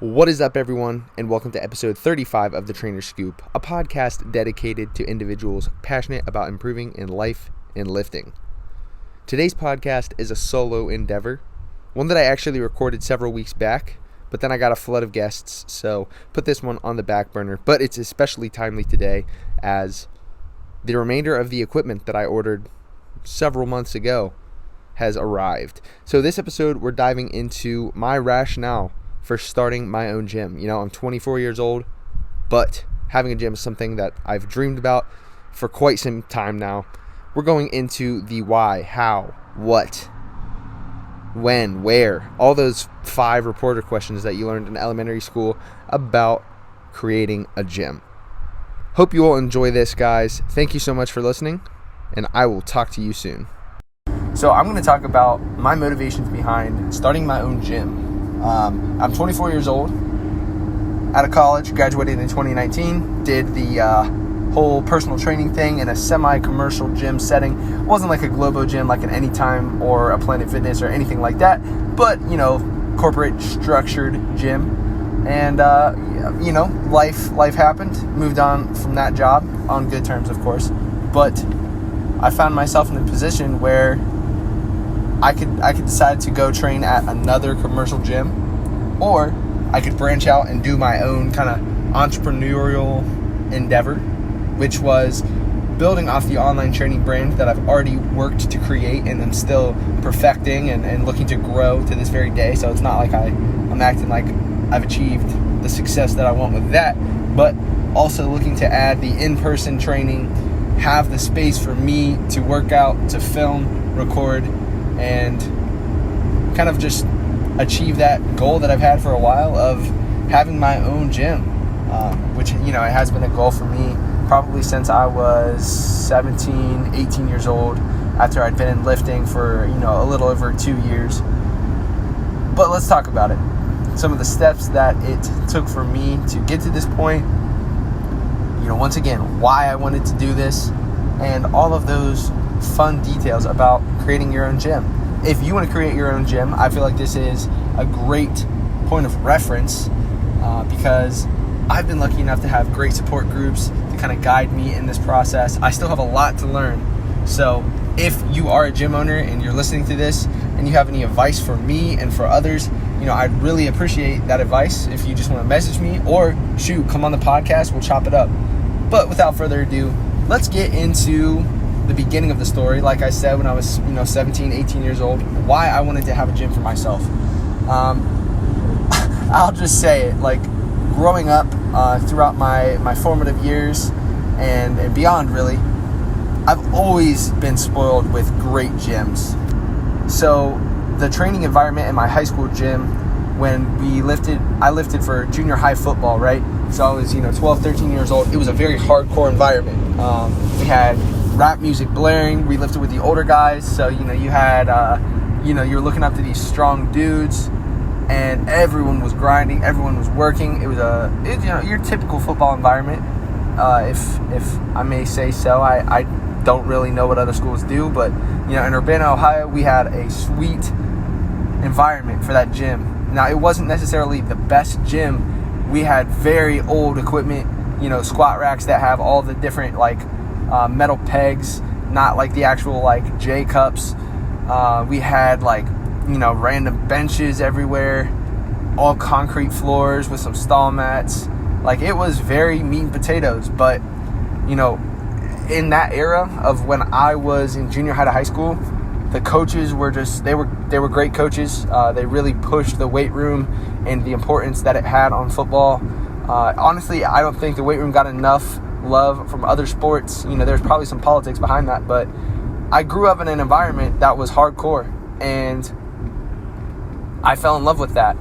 What is up, everyone, and welcome to episode 35 of The Trainer Scoop, a podcast dedicated to individuals passionate about improving in life and lifting. Today's podcast is a solo endeavor, one that I actually recorded several weeks back, but then I got a flood of guests, so put this one on the back burner. But it's especially timely today as the remainder of the equipment that I ordered several months ago has arrived. So this episode, we're diving into my rationale for starting my own gym. I'm 24 years old, but having a gym is something that I've dreamed about for quite some time now. We're going into the why, how, what, when, where, all those 5 reporter questions that you learned in elementary school about creating a gym. Hope you all enjoy this, guys. Thank you so much for listening, and I will talk to you soon. So I'm going to talk about my motivations behind starting my own gym. I'm 24 years old, out of college, graduated in 2019, did the whole personal training thing in a semi-commercial gym setting. It wasn't like a Globo gym like an Anytime or a Planet Fitness or anything like that, but, corporate structured gym. And, life happened, moved on from that job on good terms, of course. But I found myself in a position where I could decide to go train at another commercial gym, or I could branch out and do my own kind of entrepreneurial endeavor, which was building off the online training brand that I've already worked to create and I'm still perfecting and looking to grow to this very day. So it's not like I'm acting like I've achieved the success that I want with that, but also looking to add the in-person training, have the space for me to work out, to film, record, and kind of just achieve that goal that I've had for a while of having my own gym, which, it has been a goal for me probably since I was 17, 18 years old, after I'd been in lifting for, a little over 2 years. But let's talk about it. Some of the steps that it took for me to get to this point, once again, why I wanted to do this, and all of those fun details about creating your own gym. If you want to create your own gym, I feel like this is a great point of reference because I've been lucky enough to have great support groups to kind of guide me in this process. I still have a lot to learn. So if you are a gym owner and you're listening to this and you have any advice for me and for others, I'd really appreciate that advice. If you just want to message me or come on the podcast, we'll chop it up. But without further ado, let's get into the beginning of the story. Like I said, when I was 17, 18 years old, why I wanted to have a gym for myself. I'll just say it, like growing up throughout my formative years and beyond, really, I've always been spoiled with great gyms. So the training environment in my high school gym, when I lifted for junior high football, right? So I was 12, 13 years old. It was a very hardcore environment. We had rap music blaring. We lifted with the older guys, so you had you're looking up to these strong dudes, and everyone was grinding, everyone was working. It was your typical football environment, if I may say so. I don't really know what other schools do, but in Urbana, Ohio, we had a sweet environment for that gym. Now, it wasn't necessarily the best gym. We had very old equipment, squat racks that have all the different metal pegs, not like the actual J cups. We had random benches everywhere, all concrete floors with some stall mats. It was very meat and potatoes. But in that era of when I was in junior high to high school, the coaches were they were great coaches. They really pushed the weight room and the importance that it had on football. Honestly, I don't think the weight room got enough love from other sports. There's probably some politics behind that, but I grew up in an environment that was hardcore, and I fell in love with that.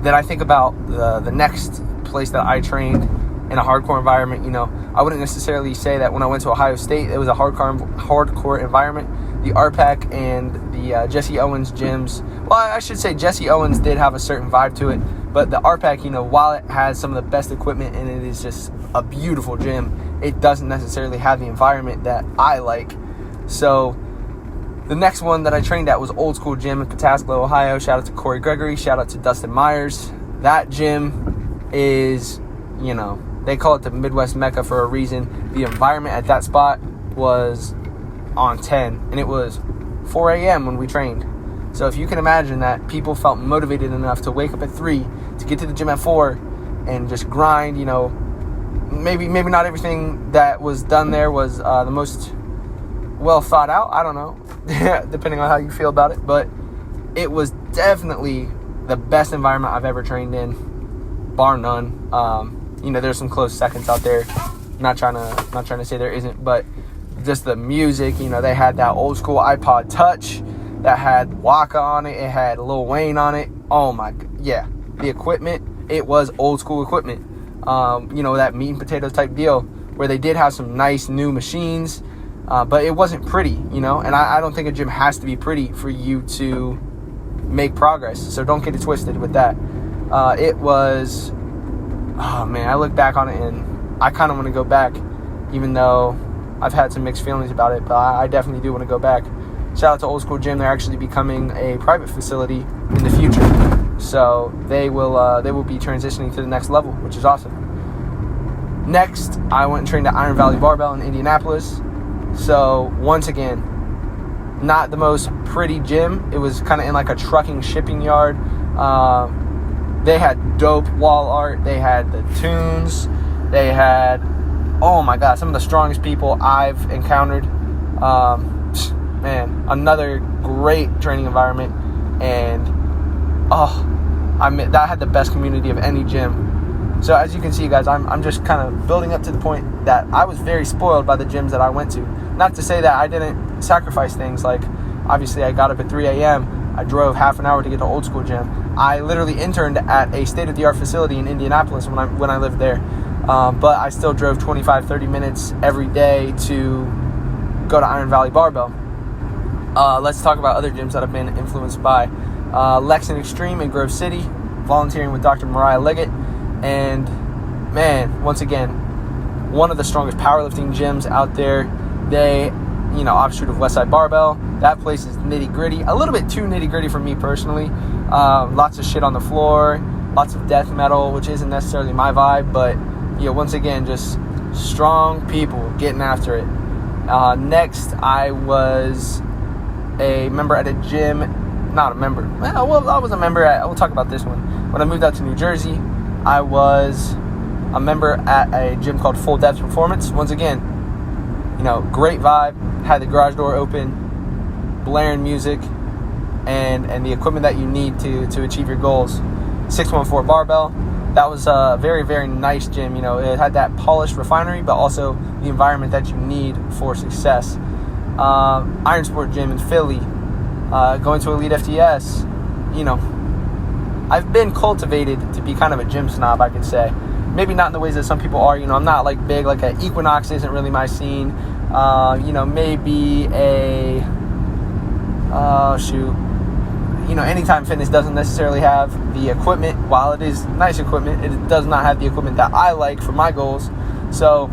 Then I think about the next place that I trained in a hardcore environment. I wouldn't necessarily say that when I went to Ohio State it was a hardcore environment. The RPAC and the Jesse Owens gyms, well, I should say Jesse Owens did have a certain vibe to it, but the RPAC, while it has some of the best equipment and it is just a beautiful gym, it doesn't necessarily have the environment that I like. So The next one that I trained at was Old School Gym in Pataskala, Ohio. Shout out to Corey Gregory. Shout out to Dustin Myers. That gym is, they call it the Midwest Mecca for a reason. The environment at that spot was on 10, and it was 4 a.m. when we trained. So if you can imagine that people felt motivated enough to wake up at 3 to get to the gym at 4 and just grind, maybe not everything that was done there was the most well thought out. I don't know, depending on how you feel about it, but it was definitely the best environment I've ever trained in, bar none. There's some close seconds out there. Not trying to say there isn't, but just the music. They had that old school iPod Touch that had Waka on it. It had Lil Wayne on it. Oh my, yeah. The equipment, it was old school equipment. That meat and potatoes type deal where they did have some nice new machines, but it wasn't pretty, and I don't think a gym has to be pretty for you to make progress. So don't get it twisted with that. It was, oh man, I look back on it and I kind of want to go back, even though I've had some mixed feelings about it, but I definitely do want to go back. Shout out to Old School Gym. They're actually becoming a private facility in the future. So they will be transitioning to the next level, which is awesome. Next, I went and trained at Iron Valley Barbell in Indianapolis. So once again, not the most pretty gym. It was kind of in like a trucking shipping yard. They had dope wall art. They had the tunes. They had, oh my God, some of the strongest people I've encountered. Man, another great training environment, and that had the best community of any gym. So as you can see, guys, I'm just kind of building up to the point that I was very spoiled by the gyms that I went to. Not to say that I didn't sacrifice things. Like, obviously, I got up at 3 a.m. I drove half an hour to get to Old School Gym. I literally interned at a state-of-the-art facility in Indianapolis when I lived there. But I still drove 25, 30 minutes every day to go to Iron Valley Barbell. Let's talk about other gyms that I've been influenced by. Lexington Extreme in Grove City, volunteering with Dr. Mariah Liggett. And, man, once again, one of the strongest powerlifting gyms out there. They, offshoot of Westside Barbell. That place is nitty-gritty. A little bit too nitty-gritty for me personally. Lots of shit on the floor. Lots of death metal, which isn't necessarily my vibe. But, once again, just strong people getting after it. Next, I was a member at a gym. Not a member. Well, I was a member at, we'll talk about this one. When I moved out to New Jersey, I was a member at a gym called Full Depth Performance. Once again, great vibe. Had the garage door open, blaring music, and the equipment that you need to achieve your goals. 614 barbell. That was a very, very nice gym. It had that polished refinery, but also the environment that you need for success. Iron Sport Gym in Philly, going to Elite FTS. I've been cultivated to be kind of a gym snob, I could say. Maybe not in the ways that some people are. I'm not like big, like an Equinox isn't really my scene. Maybe a, Anytime Fitness doesn't necessarily have the equipment. While it is nice equipment, it does not have the equipment that I like for my goals. So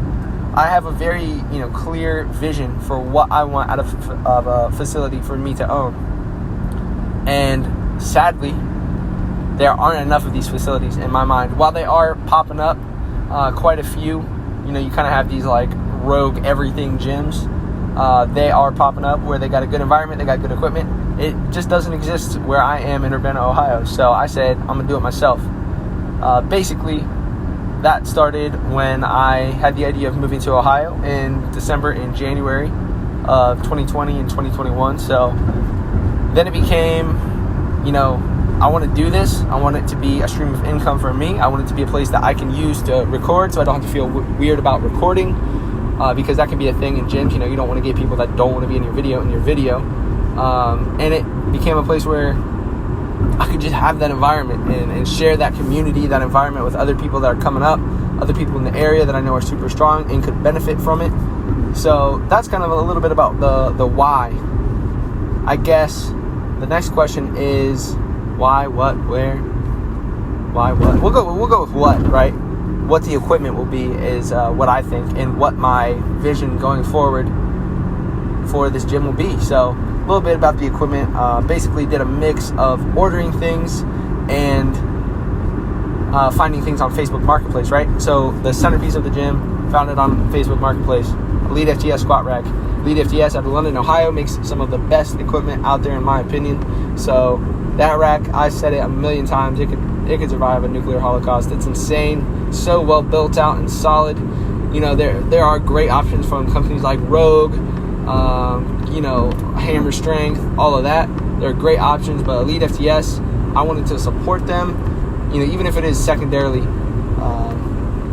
I have a very, clear vision for what I want out of a facility for me to own. And sadly, there aren't enough of these facilities in my mind. While they are popping up, quite a few, you kind of have these like rogue everything gyms. They are popping up where they got a good environment, they got good equipment. It just doesn't exist where I am in Urbana, Ohio. So I said, I'm going to do it myself. Basically, that started when I had the idea of moving to Ohio in December and January of 2020 and 2021. So then it became, I want to do this. I want it to be a stream of income for me. I want it to be a place that I can use to record so I don't have to feel weird about recording, because that can be a thing in gyms. You don't want to get people that don't want to be in your video. And it became a place where I could just have that environment and share that community, that environment with other people that are coming up, other people in the area that I know are super strong and could benefit from it. So that's kind of a little bit about the why. I guess the next question is why, what, where, why, what. We'll go with what, right? What the equipment will be is what I think, and what my vision going forward for this gym will be. So little bit about the equipment. Basically did a mix of ordering things and finding things on Facebook Marketplace, right? So the centerpiece of the gym, found it on Facebook Marketplace. Elite FTS squat rack. Elite FTS out of London, Ohio, makes some of the best equipment out there in my opinion. So that rack, I said it a million times, it could survive a nuclear holocaust. It's insane, so well built out and solid. You know, there are great options from companies like Rogue, Hammer Strength, all of that. They're great options, but Elite FTS, I wanted to support them, even if it is secondarily.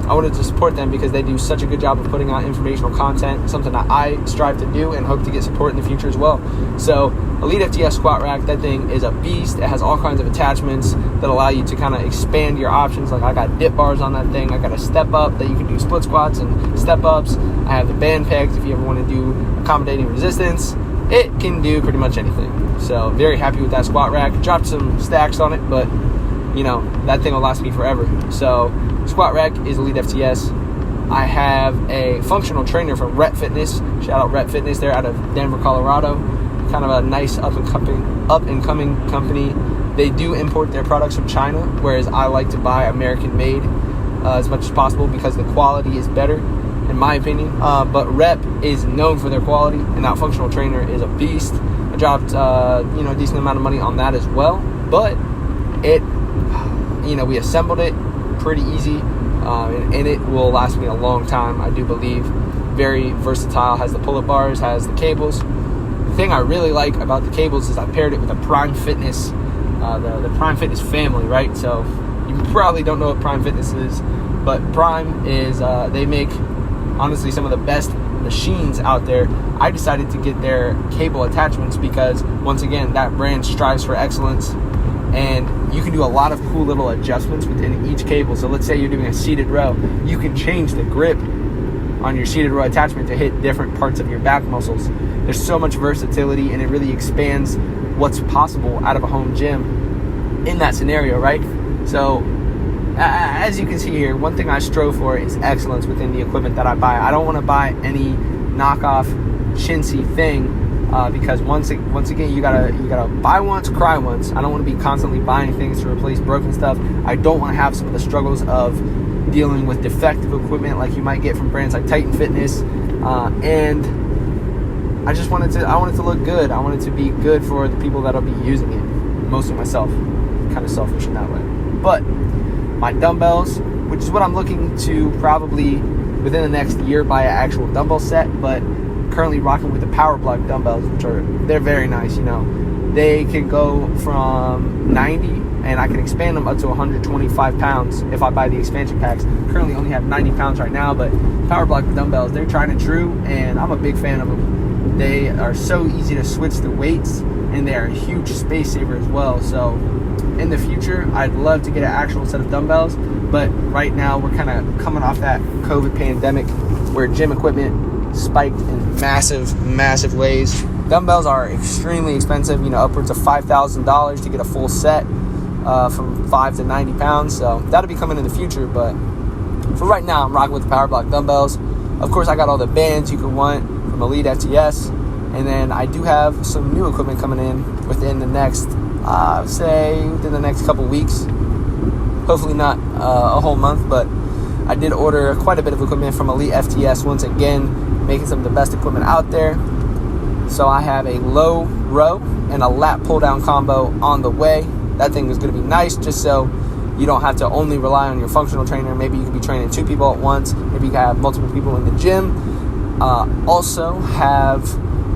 I wanted to support them because they do such a good job of putting out informational content, something that I strive to do and hope to get support in the future as well. So Elite FTS squat rack, that thing is a beast. It has all kinds of attachments that allow you to kind of expand your options. Like I got dip bars on that thing. I got a step up that you can do split squats and step ups. I have the band pegs if you ever want to do accommodating resistance. It can do pretty much anything. So very happy with that squat rack. Dropped some stacks on it, but that thing will last me forever. So squat rack is Elite FTS. I have a functional trainer from Rep Fitness. Shout out Rep Fitness. They're out of Denver, Colorado. Kind of a nice up and coming company. They do import their products from China, whereas I like to buy American made as much as possible because the quality is better, in my opinion. But Rep is known for their quality, and that functional trainer is a beast. I dropped a decent amount of money on that as well, but we assembled it pretty easy, and it will last me a long time, I do believe. Very versatile, has the pull-up bars, has the cables. The thing I really like about the cables is I paired it with a Prime Fitness, the Prime Fitness family, right? So you probably don't know what Prime Fitness is, but Prime is, they make, honestly, some of the best machines out there. I decided to get their cable attachments because, once again, that brand strives for excellence. And you can do a lot of cool little adjustments within each cable. So let's say you're doing a seated row. You can change the grip on your seated row attachment to hit different parts of your back muscles. There's so much versatility, and it really expands what's possible out of a home gym in that scenario, right? So as you can see here, one thing I strove for is excellence within the equipment that I buy. I don't want to buy any knockoff chintzy thing. Because once again, you gotta buy once, cry once. I don't want to be constantly buying things to replace broken stuff. I don't want to have some of the struggles of dealing with defective equipment like you might get from brands like Titan Fitness. And I wanted to look good. I wanted to be good for the people that'll be using it. Mostly myself. Kind of selfish in that way. But my dumbbells, which is what I'm looking to probably within the next year buy an actual dumbbell set, but currently rocking with the Power Block dumbbells, they're very nice. They can go from 90 and I can expand them up to 125 pounds if I buy the expansion packs. Currently only have 90 pounds right now, but Power Block dumbbells, they're tried and true, and I'm a big fan of them. They are so easy to switch the weights, and they are a huge space saver as well. So in the future, I'd love to get an actual set of dumbbells, but right now we're kind of coming off that COVID pandemic where gym equipment spiked in massive ways. Dumbbells are extremely expensive, upwards of $5,000 to get a full set from 5 to 90 pounds. So that'll be coming in the future, but for right now, I'm rocking with the Power Block dumbbells. Of course, I got all the bands you could want from Elite FTS, and then I do have some new equipment coming in within the next, within the next couple weeks. Hopefully not a whole month, but I did order quite a bit of equipment from Elite FTS once again, making some of the best equipment out there. So I have a low row and a lat pull down combo on the way. That thing is going to be nice, just so you don't have to only rely on your functional trainer. Maybe you can be training 2 people at once. Maybe you can have multiple people in the gym. Also have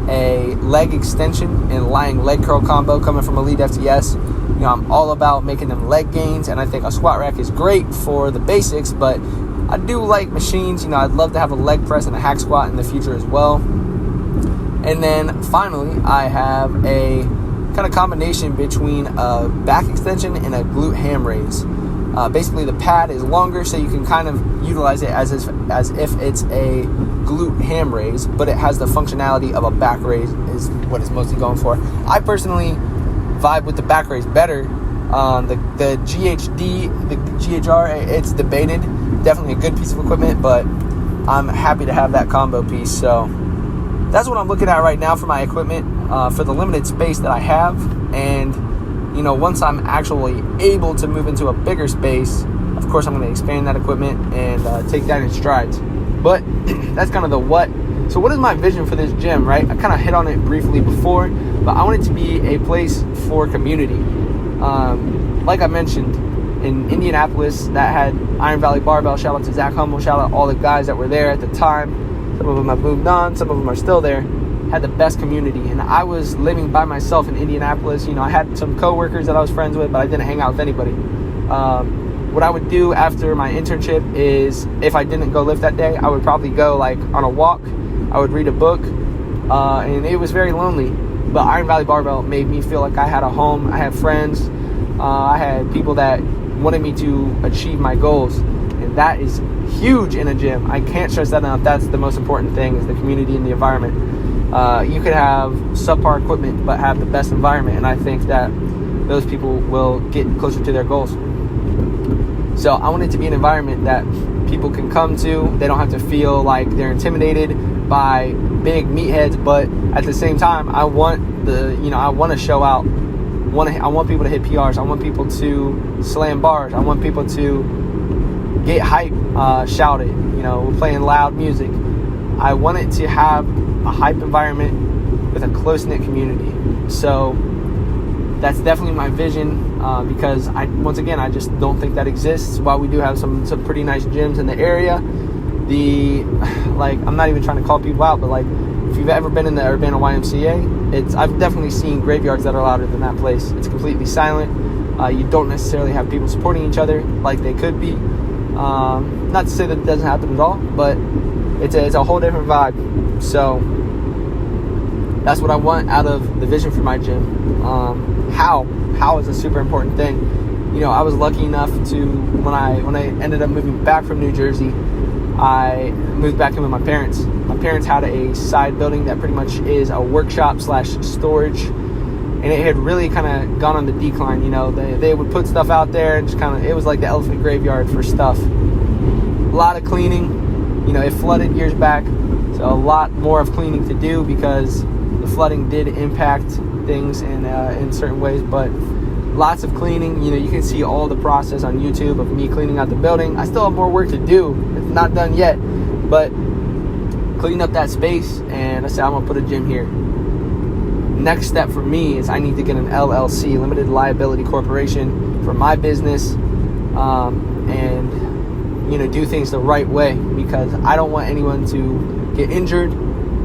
a leg extension and lying leg curl combo coming from Elite FTS. I'm all about making them leg gains, and I think a squat rack is great for the basics, but I do like machines. I'd love to have a leg press and a hack squat in the future as well. And then finally, I have a kind of combination between a back extension and a glute ham raise. Basically, the pad is longer, so you can kind of utilize it as if it's a glute ham raise, but it has the functionality of a back raise is what it's mostly going for. I personally vibe with the back raise better. The GHD, the GHR, it's debated. Definitely a good piece of equipment, but I'm happy to have that combo piece. So that's what I'm looking at right now for my equipment. for the limited space that I have. And, once I'm actually able to move into a bigger space, of course, I'm going to expand that equipment and take that in strides. But that's kind of the what. So what is my vision for this gym, right? I kind of hit on it briefly before, but I want it to be a place for community. Like I mentioned, in Indianapolis, that had Iron Valley Barbell. Shout out to Zach Hummel. Shout out all the guys that were there at the time. Some of them have moved on. Some of them are still there. Had the best community. And I was living by myself in Indianapolis. I had some coworkers that I was friends with, but I didn't hang out with anybody. What I would do after my internship is, if I didn't go lift that day, I would probably go on a walk. I would read a book, and it was very lonely. But Iron Valley Barbell made me feel like I had a home. I had friends. I had people that wanted me to achieve my goals, and that is huge in a gym. I can't stress that enough. That's the most important thing, is the community and the environment. You could have subpar equipment but have the best environment, and I think that those people will get closer to their goals. So I want it to be an environment that people can come to. They don't have to feel like they're intimidated by big meatheads, but at the same time, I want to show out. I want people to hit PRs. I want people to slam bars. I want people to get hype, shouted. We're playing loud music. I want it to have a hype environment with a close-knit community. So that's definitely my vision, because I just don't think that exists. While we do have some pretty nice gyms in the area, I'm not even trying to call people out, but if you've ever been in the Urbana YMCA, I've definitely seen graveyards that are louder than that place. It's completely silent. You don't necessarily have people supporting each other like they could be. Not to say that it doesn't happen at all, but it's a whole different vibe. So that's what I want out of the vision for my gym. How is a super important thing. I was lucky enough to, when I ended up moving back from New Jersey, I moved back in with my parents. My parents had a side building that pretty much is a workshop / storage, and it had really kind of gone on the decline. They would put stuff out there and just it was like the elephant graveyard for stuff. A lot of cleaning. It flooded years back, so a lot more of cleaning to do because the flooding did impact things in certain ways, but lots of cleaning. You can see all the process on YouTube of me cleaning out the building. I still have more work to do. It's not done yet, but cleaning up that space, and I said I'm gonna put a gym here. Next step for me is I need to get an LLC, limited liability corporation, for my business, and do things the right way, because I don't want anyone to get injured.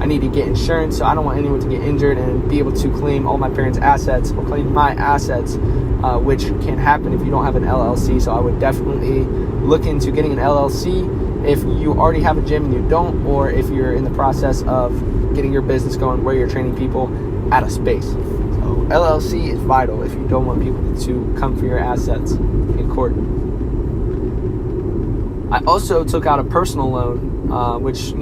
I need to get insurance, so I don't want anyone to get injured and be able to claim all my parents' assets or claim my assets, which can happen if you don't have an LLC. So I would definitely look into getting an LLC if you already have a gym and you don't, or if you're in the process of getting your business going where you're training people at a space. So LLC is vital if you don't want people to come for your assets in court. I also took out a personal loan, which,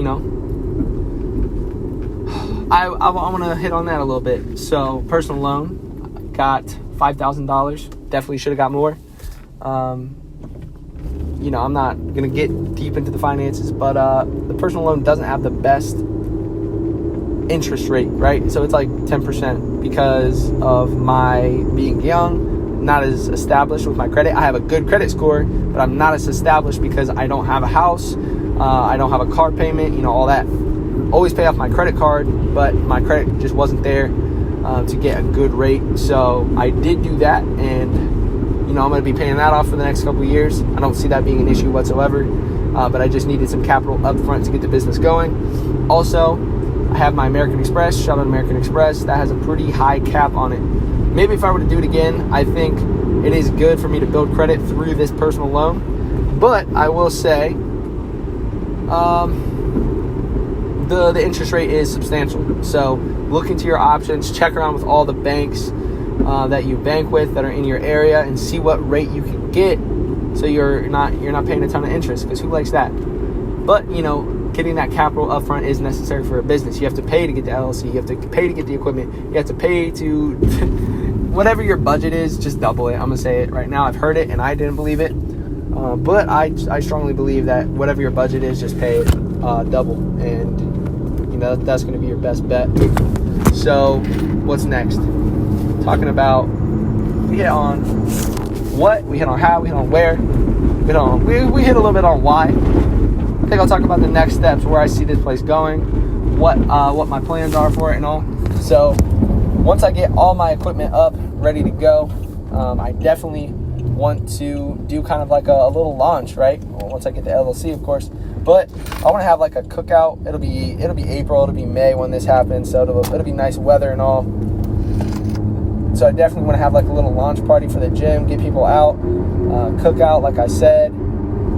I want to hit on that a little bit. So personal loan, got $5,000. Definitely should have got more. I'm not going to get deep into the finances, but the personal loan doesn't have the best interest rate, right? So it's like 10% because of my being young, not as established with my credit. I have a good credit score, but I'm not as established because I don't have a house. I don't have a car payment, all that. Always pay off my credit card, but my credit just wasn't there to get a good rate. So I did do that, and I'm going to be paying that off for the next couple of years. I don't see that being an issue whatsoever, but I just needed some capital up front to get the business going. Also, I have my American Express. Shout out American Express. That has a pretty high cap on it. Maybe if I were to do it again, I think it is good for me to build credit through this personal loan. But I will say, the interest rate is substantial. So look into your options, check around with all the banks that you bank with that are in your area, and see what rate you can get, so you're not paying a ton of interest, because who likes that? But getting that capital up front is necessary for a business. You have to pay to get the LLC, you have to pay to get the equipment, you have to pay to whatever your budget is, just double it. I'm gonna say it right now. I've heard it and I didn't believe it, but I strongly believe that whatever your budget is, just pay it double, and that's going to be your best bet. So what's next? Talking about, we hit on what, we hit on how, we hit on where, we hit a little bit on why. I think I'll talk about the next steps, where I see this place going, what my plans are for it and all. So once I get all my equipment up, ready to go, I definitely want to do kind of like a little launch, right? Well, once I get the LLC, of course. But I want to have like a cookout. It'll be April, it'll be May when this happens, so it'll be nice weather and all. So I definitely want to have like a little launch party for the gym, get people out, cookout, like I said,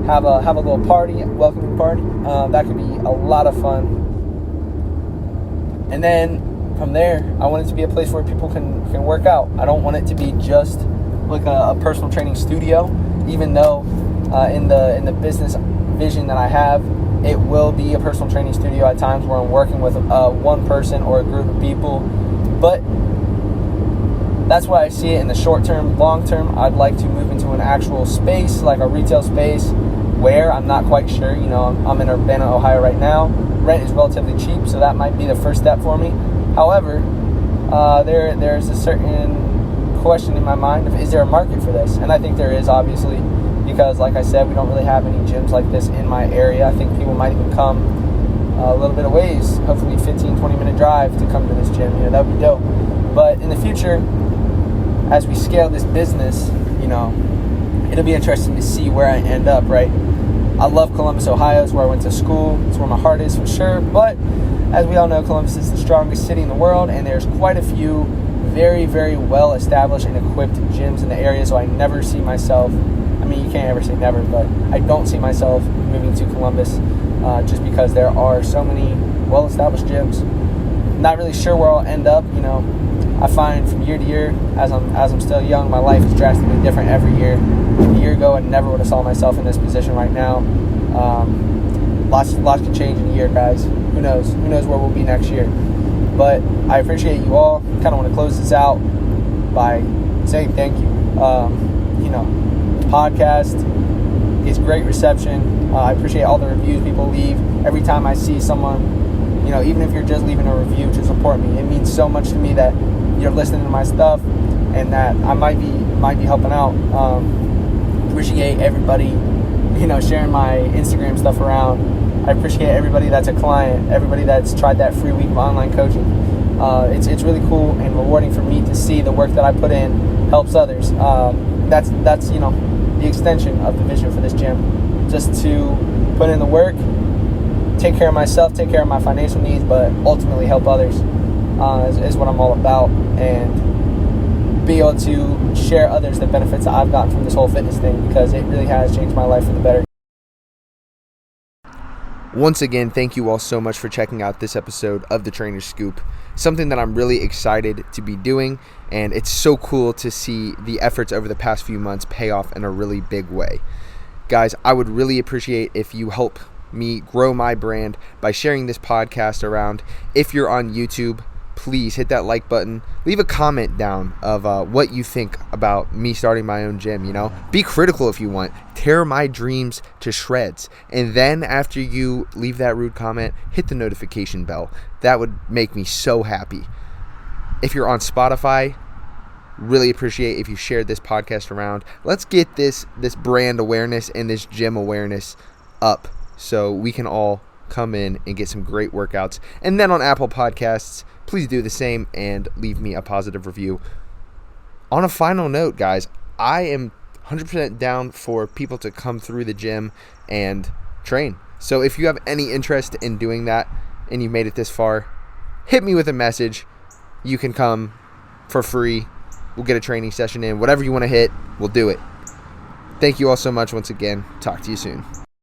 have a little party, welcoming party. That could be a lot of fun. And then from there, I want it to be a place where people can work out. I don't want it to be just like a personal training studio, even though in the business vision that I have, it will be a personal training studio at times where I'm working with one person or a group of people. But that's why I see it in the short term. Long term, I'd like to move into an actual space, like a retail space, where I'm not quite sure. You know, I'm in Urbana, Ohio right now. Rent is relatively cheap, so that might be the first step for me. However, there's a certain question in my mind of, is there a market for this? And I think there is, obviously, because like I said, we don't really have any gyms like this in my area. I think people might even come a little bit of ways, hopefully 15-20 minute drive to come to this gym. You know, that would be dope. But in the future, as we scale this business, you know, it'll be interesting to see where I end up, right? I love Columbus, Ohio. It's where I went to school. It's where my heart is for sure. But as we all know, Columbus is the strongest city in the world, and there's quite a few very, very well established and equipped gyms in the area. So I never see myself, I mean, you can't ever say never, but I don't see myself moving to Columbus just because there are so many well established gyms. Not really sure where I'll end up. You know, I find from year to year, as I'm still young, my life is drastically different every year. A year ago, I never would have saw myself in this position right now. Lots can change in a year, guys. Who knows? Who knows where we'll be next year? But I appreciate you all. Kind of want to close this out by saying thank you. You know, the podcast gets great reception. I appreciate all the reviews people leave. Every time I see someone, you know, even if you're just leaving a review to support me, it means so much to me that you're listening to my stuff and that I might be helping out. Appreciate everybody, you know, sharing my Instagram stuff around. I appreciate everybody that's a client, everybody that's tried that free week of online coaching. It's really cool and rewarding for me to see the work that I put in helps others. That's you know, the extension of the vision for this gym. Just to put in the work, take care of myself, take care of my financial needs, but ultimately help others is what I'm all about, and be able to share others the benefits that I've gotten from this whole fitness thing, because it really has changed my life for the better. Once again, thank you all so much for checking out this episode of The Trainer's Scoop. Something that I'm really excited to be doing, and it's so cool to see the efforts over the past few months pay off in a really big way. Guys, I would really appreciate if you help me grow my brand by sharing this podcast around. If you're on YouTube, please hit that like button. Leave a comment down of what you think about me starting my own gym, you know. Be critical if you want. Tear my dreams to shreds. And then after you leave that rude comment, hit the notification bell. That would make me so happy. If you're on Spotify, really appreciate if you shared this podcast around. Let's get this brand awareness and this gym awareness up so we can all come in and get some great workouts. And then on Apple Podcasts, please do the same and leave me a positive review. On a final note, guys, I am 100% down for people to come through the gym and train. So if you have any interest in doing that and you made it this far, hit me with a message. You can come for free. We'll get a training session in. Whatever you want to hit, we'll do it. Thank you all so much once again. Talk to you soon.